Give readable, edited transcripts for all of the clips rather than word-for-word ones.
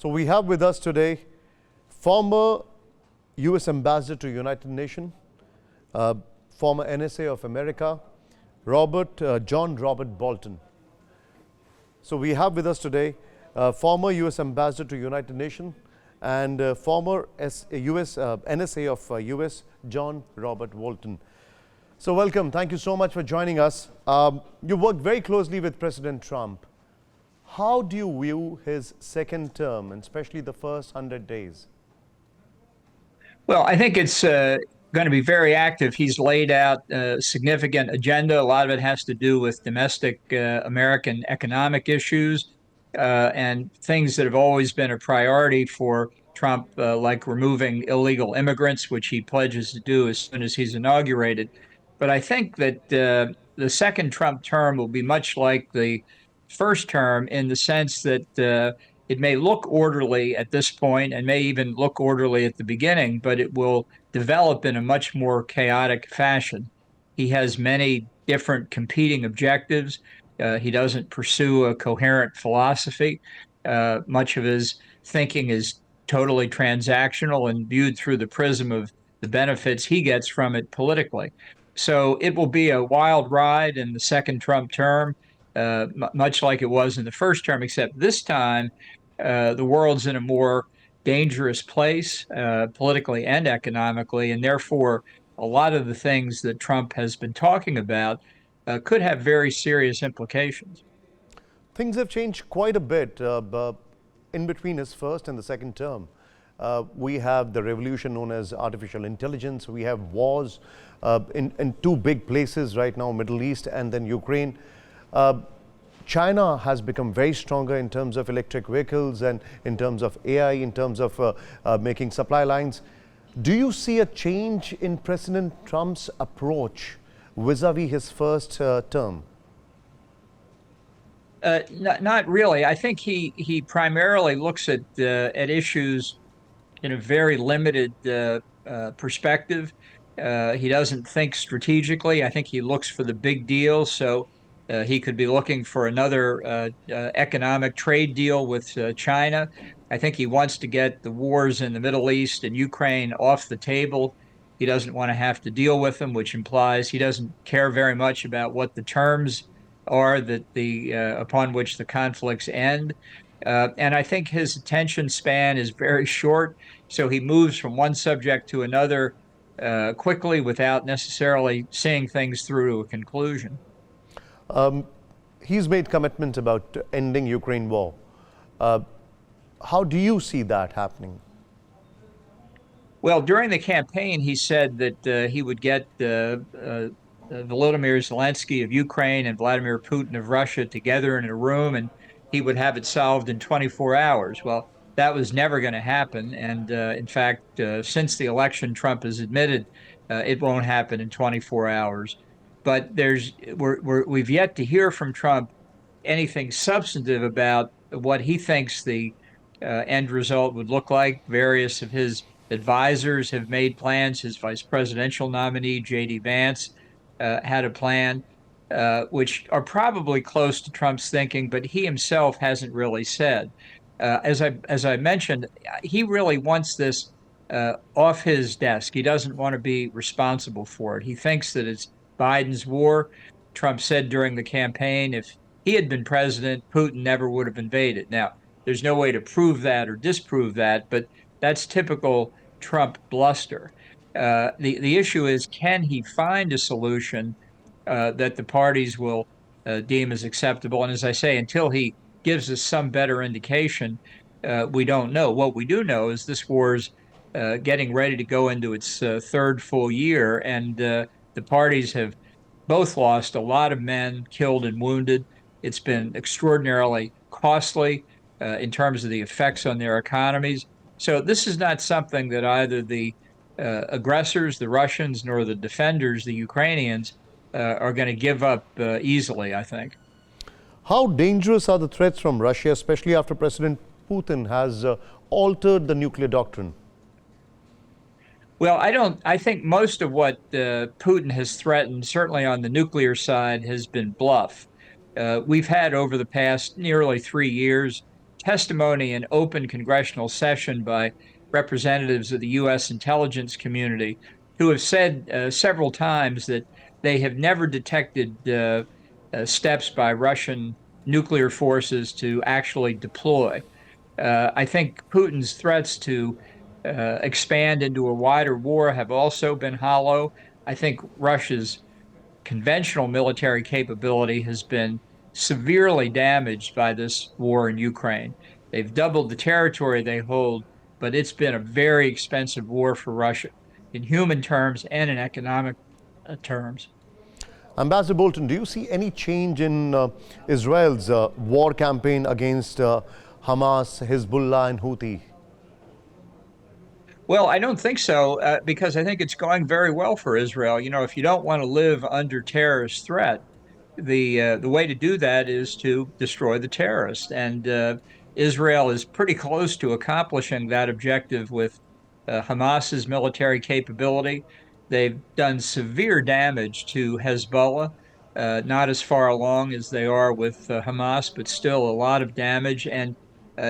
So we have with us today former U.S. Ambassador to United Nations, former NSA of America, John Robert Bolton. So we have with us today former U.S. Ambassador to United Nations and former NSA of U.S. John Robert Bolton. So welcome. Thank you so much for joining us. You worked very closely with President Trump. How do you view his second term, and especially the first 100 days? Well, I think it's going to be very active. He's laid out a significant agenda. A lot of it has to do with domestic American economic issues and things that have always been a priority for Trump, like removing illegal immigrants, which he pledges to do as soon as he's inaugurated. But I think that the second Trump term will be much like the first term in the sense that it may look orderly at this point and may even look orderly at the beginning, but it will develop in a much more chaotic fashion. He has many different competing objectives. He doesn't pursue a coherent philosophy. Much of his thinking is totally transactional and viewed through the prism of the benefits he gets from it politically. So it will be a wild ride in the second Trump term. Much like it was in the first term, except this time the world's in a more dangerous place politically and economically, and therefore a lot of the things that Trump has been talking about could have very serious implications. Things have changed quite a bit in between his first and the second term. We have the revolution known as artificial intelligence. We have wars in two big places right now, Middle East and then Ukraine. China has become very stronger in terms of electric vehicles and in terms of AI, in terms of making supply lines. Do you see a change in President Trump's approach vis-a-vis his first term? Not really. I think he primarily looks at issues in a very limited perspective. He doesn't think strategically. I think he looks for the big deals. So he could be looking for another economic trade deal with China. I think he wants to get the wars in the Middle East and Ukraine off the table. He doesn't want to have to deal with them, which implies he doesn't care very much about what the terms are that upon which the conflicts end. And I think his attention span is very short, so he moves from one subject to another quickly without necessarily seeing things through to a conclusion. He's made commitments about ending Ukraine war. How do you see that happening? Well, during the campaign, he said that he would get Volodymyr Zelensky of Ukraine and Vladimir Putin of Russia together in a room, and he would have it solved in 24 hours. Well, that was never going to happen. And in fact, since the election, Trump has admitted it won't happen in 24 hours. But we've yet to hear from Trump anything substantive about what he thinks the end result would look like. Various of his advisors have made plans. His vice presidential nominee, J.D. Vance, had a plan, which are probably close to Trump's thinking, but he himself hasn't really said. As I mentioned, he really wants this off his desk. He doesn't want to be responsible for it. He thinks that it's Biden's war. Trump said during the campaign, if he had been president, Putin never would have invaded. Now, there's no way to prove that or disprove that, but that's typical Trump bluster. The issue is, can he find a solution that the parties will deem as acceptable? And as I say, until he gives us some better indication, we don't know. What we do know is this war's getting ready to go into its third full year, and the parties have both lost a lot of men killed and wounded. It's been extraordinarily costly in terms of the effects on their economies. So this is not something that either the aggressors, the Russians, nor the defenders, the Ukrainians, are going to give up easily, I think. How dangerous are the threats from Russia, especially after President Putin has altered the nuclear doctrine? Well, I think most of what Putin has threatened, certainly on the nuclear side, has been bluff. We've had over the past nearly 3 years testimony in open congressional session by representatives of the U.S. intelligence community who have said several times that they have never detected steps by Russian nuclear forces to actually deploy. I think Putin's threats to expand into a wider war have also been hollow. I think Russia's conventional military capability has been severely damaged by this war in Ukraine. They've doubled the territory they hold, but it's been a very expensive war for Russia in human terms and in economic terms. Ambassador Bolton, do you see any change in Israel's war campaign against Hamas, Hezbollah, and Houthi? Well, I don't think so, because I think it's going very well for Israel. You know, if you don't want to live under terrorist threat, the way to do that is to destroy the terrorists. And Israel is pretty close to accomplishing that objective with Hamas's military capability. They've done severe damage to Hezbollah, not as far along as they are with Hamas, but still a lot of damage. And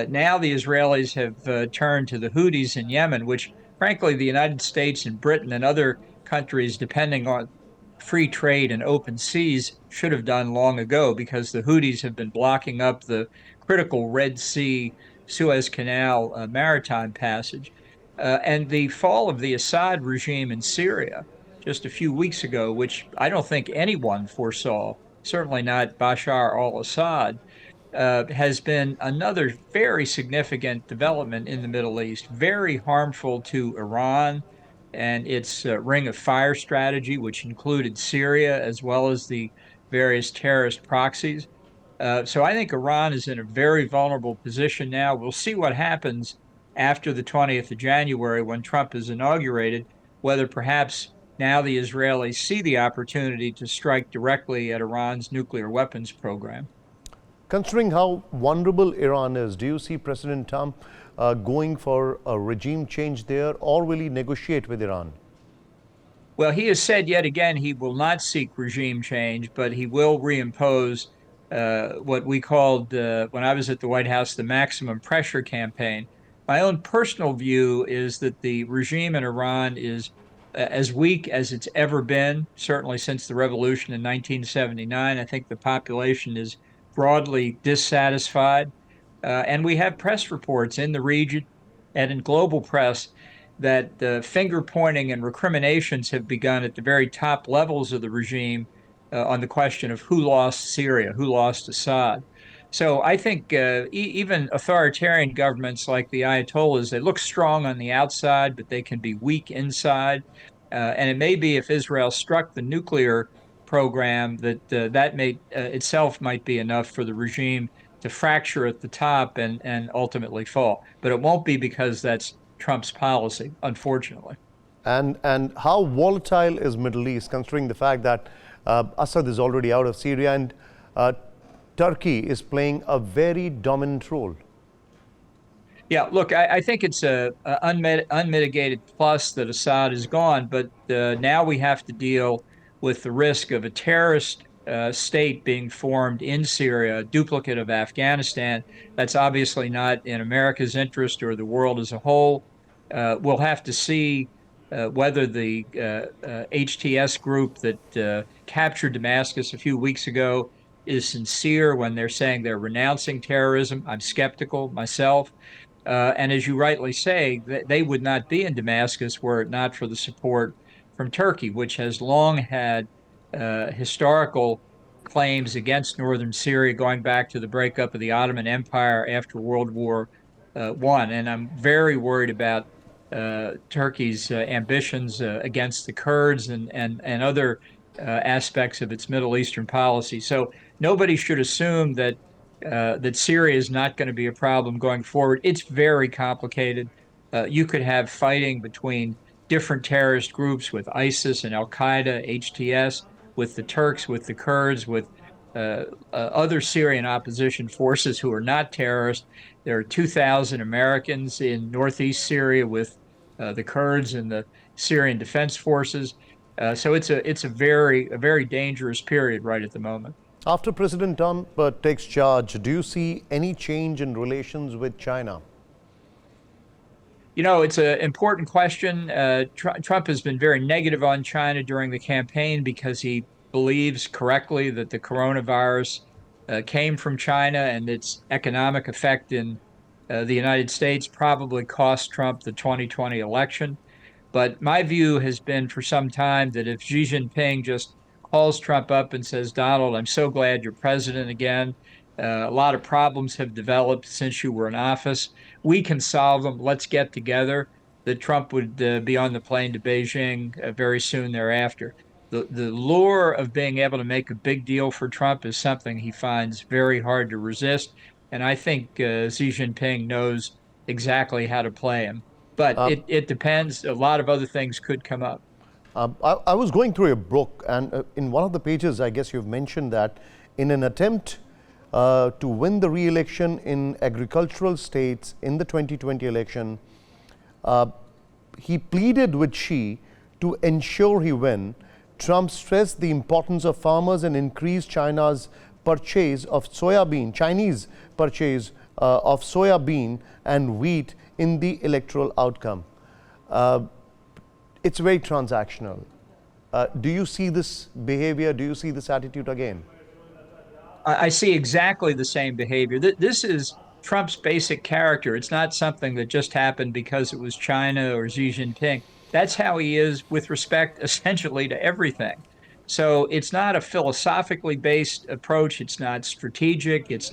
now the Israelis have turned to the Houthis in Yemen, which frankly the United States and Britain and other countries, depending on free trade and open seas, should have done long ago, because the Houthis have been blocking up the critical Red Sea, Suez Canal maritime passage. And the fall of the Assad regime in Syria just a few weeks ago, which I don't think anyone foresaw, certainly not Bashar al-Assad, has been another very significant development in the Middle East, very harmful to Iran and its ring of fire strategy, which included Syria as well as the various terrorist proxies. So I think Iran is in a very vulnerable position now. We'll see what happens after the 20th of January when Trump is inaugurated, whether perhaps now the Israelis see the opportunity to strike directly at Iran's nuclear weapons program. Considering how vulnerable Iran is, do you see President Trump going for a regime change there, or will he negotiate with Iran? Well, he has said yet again he will not seek regime change, but he will reimpose what we called, when I was at the White House, the maximum pressure campaign. My own personal view is that the regime in Iran is as weak as it's ever been, certainly since the revolution in 1979. I think the population is broadly dissatisfied. And we have press reports in the region and in global press that finger pointing and recriminations have begun at the very top levels of the regime on the question of who lost Syria, who lost Assad. So I think even authoritarian governments like the Ayatollahs, they look strong on the outside, but they can be weak inside. And it may be if Israel struck the nuclear program that that may itself might be enough for the regime to fracture at the top and ultimately fall. But it won't be because that's Trump's policy, unfortunately. And how volatile is Middle East, considering the fact that Assad is already out of Syria and Turkey is playing a very dominant role? Yeah, look, I think it's a unmitigated plus that Assad is gone, but now we have to deal with the risk of a terrorist state being formed in Syria, a duplicate of Afghanistan. That's obviously not in America's interest or the world as a whole. We'll have to see whether the HTS group that captured Damascus a few weeks ago is sincere when they're saying they're renouncing terrorism. I'm skeptical myself. And as you rightly say, they would not be in Damascus were it not for the support from Turkey, which has long had historical claims against northern Syria going back to the breakup of the Ottoman Empire after World War I. And I'm very worried about Turkey's ambitions against the Kurds and other aspects of its Middle Eastern policy. So nobody should assume that that Syria is not going to be a problem going forward. It's very complicated. You could have fighting between different terrorist groups with ISIS and Al-Qaeda, HTS, with the Turks, with the Kurds, with other Syrian opposition forces who are not terrorists. There are 2,000 Americans in northeast Syria with the Kurds and the Syrian Defense Forces. So it's a very dangerous period right at the moment. After President Trump takes charge, do you see any change in relations with China? You know, it's an important question. Trump has been very negative on China during the campaign because he believes correctly that the coronavirus came from China, and its economic effect in the United States probably cost Trump the 2020 election. But my view has been for some time that if Xi Jinping just calls Trump up and says, Donald, I'm so glad you're president again. A lot of problems have developed since you were in office. We can solve them. Let's get together. That Trump would be on the plane to Beijing very soon thereafter. The lure of being able to make a big deal for Trump is something he finds very hard to resist. And I think Xi Jinping knows exactly how to play him. But Uh, it depends. A lot of other things could come up. I was going through your book, and in one of the pages, I guess you've mentioned that in an attempt to win the re-election in agricultural states in the 2020 election, he pleaded with Xi to ensure he win. Trump stressed the importance of farmers and increased China's purchase of soybean, Chinese purchase of soybean and wheat in the electoral outcome. It's very transactional. Do you see this behavior? Do you see this attitude again? I see exactly the same behavior. This is Trump's basic character. It's not something that just happened because it was China or Xi Jinping. That's how he is with respect essentially to everything. So it's not a philosophically based approach. It's not strategic. It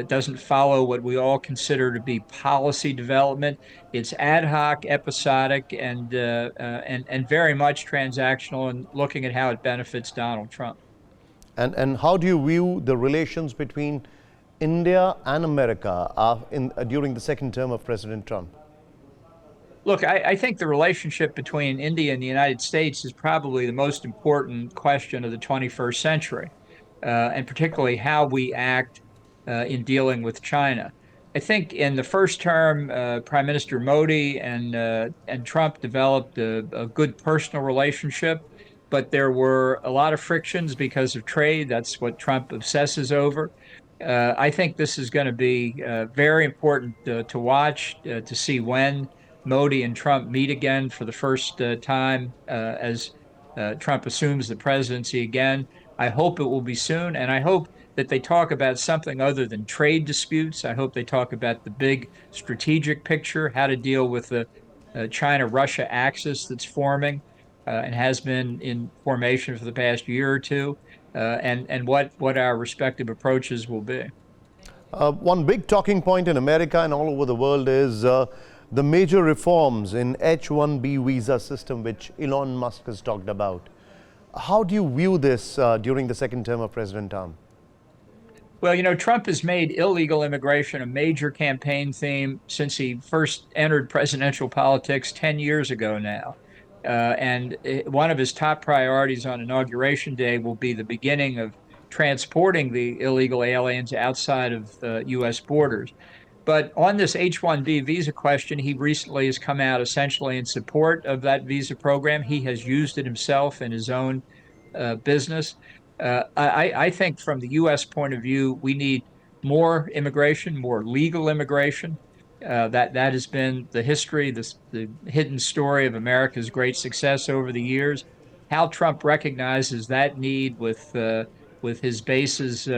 doesn't follow what we all consider to be policy development. It's ad hoc, episodic, and very much transactional and looking at how it benefits Donald Trump. And how do you view the relations between India and America during the second term of President Trump? Look, I think the relationship between India and the United States is probably the most important question of the 21st century, and particularly how we act in dealing with China. I think in the first term, Prime Minister Modi and Trump developed a good personal relationship, but there were a lot of frictions because of trade. That's what Trump obsesses over. I think this is going to be very important to watch to see when Modi and Trump meet again for the first time as Trump assumes the presidency again. I hope it will be soon, and I hope that they talk about something other than trade disputes. I hope they talk about the big strategic picture, how to deal with the China-Russia axis that's forming and has been in formation for the past year or two, and what our respective approaches will be. One big talking point in America and all over the world is the major reforms in H1B Visa system, which Elon Musk has talked about. How do you view this during the second term of President Trump? Well, you know, Trump has made illegal immigration a major campaign theme since he first entered presidential politics 10 years ago now. And one of his top priorities on Inauguration Day will be the beginning of transporting the illegal aliens outside of U.S. borders. But on this H-1B visa question, he recently has come out essentially in support of that visa program. He has used it himself in his own business. I think from the U.S. point of view, we need more immigration, more legal immigration. That has been the history, the hidden story of America's great success over the years. How Trump recognizes that need with his base's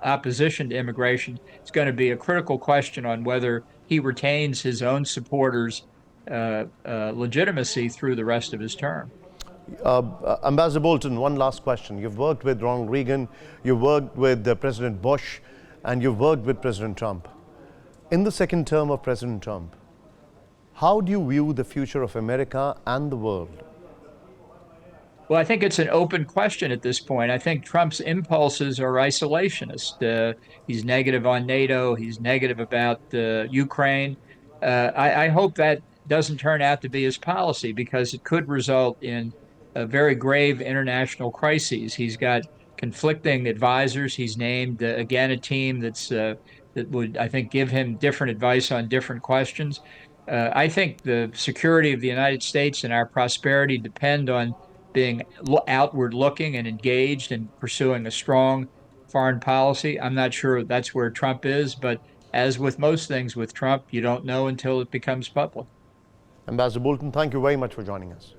opposition to immigration is going to be a critical question on whether he retains his own supporters' legitimacy through the rest of his term. Ambassador Bolton, one last question. You've worked with Ronald Reagan, you've worked with President Bush, and you've worked with President Trump. In the second term of President Trump, how do you view the future of America and the world? Well, I think it's an open question at this point. I think Trump's impulses are isolationist. He's negative on NATO. He's negative about Ukraine. I hope that doesn't turn out to be his policy because it could result in very grave international crises. He's got conflicting advisors. He's named again a team that would, I think, give him different advice on different questions. I think the security of the United States and our prosperity depend on being outward looking and engaged and pursuing a strong foreign policy. I'm not sure that's where Trump is, but as with most things with Trump, you don't know until it becomes public. Ambassador Bolton, thank you very much for joining us.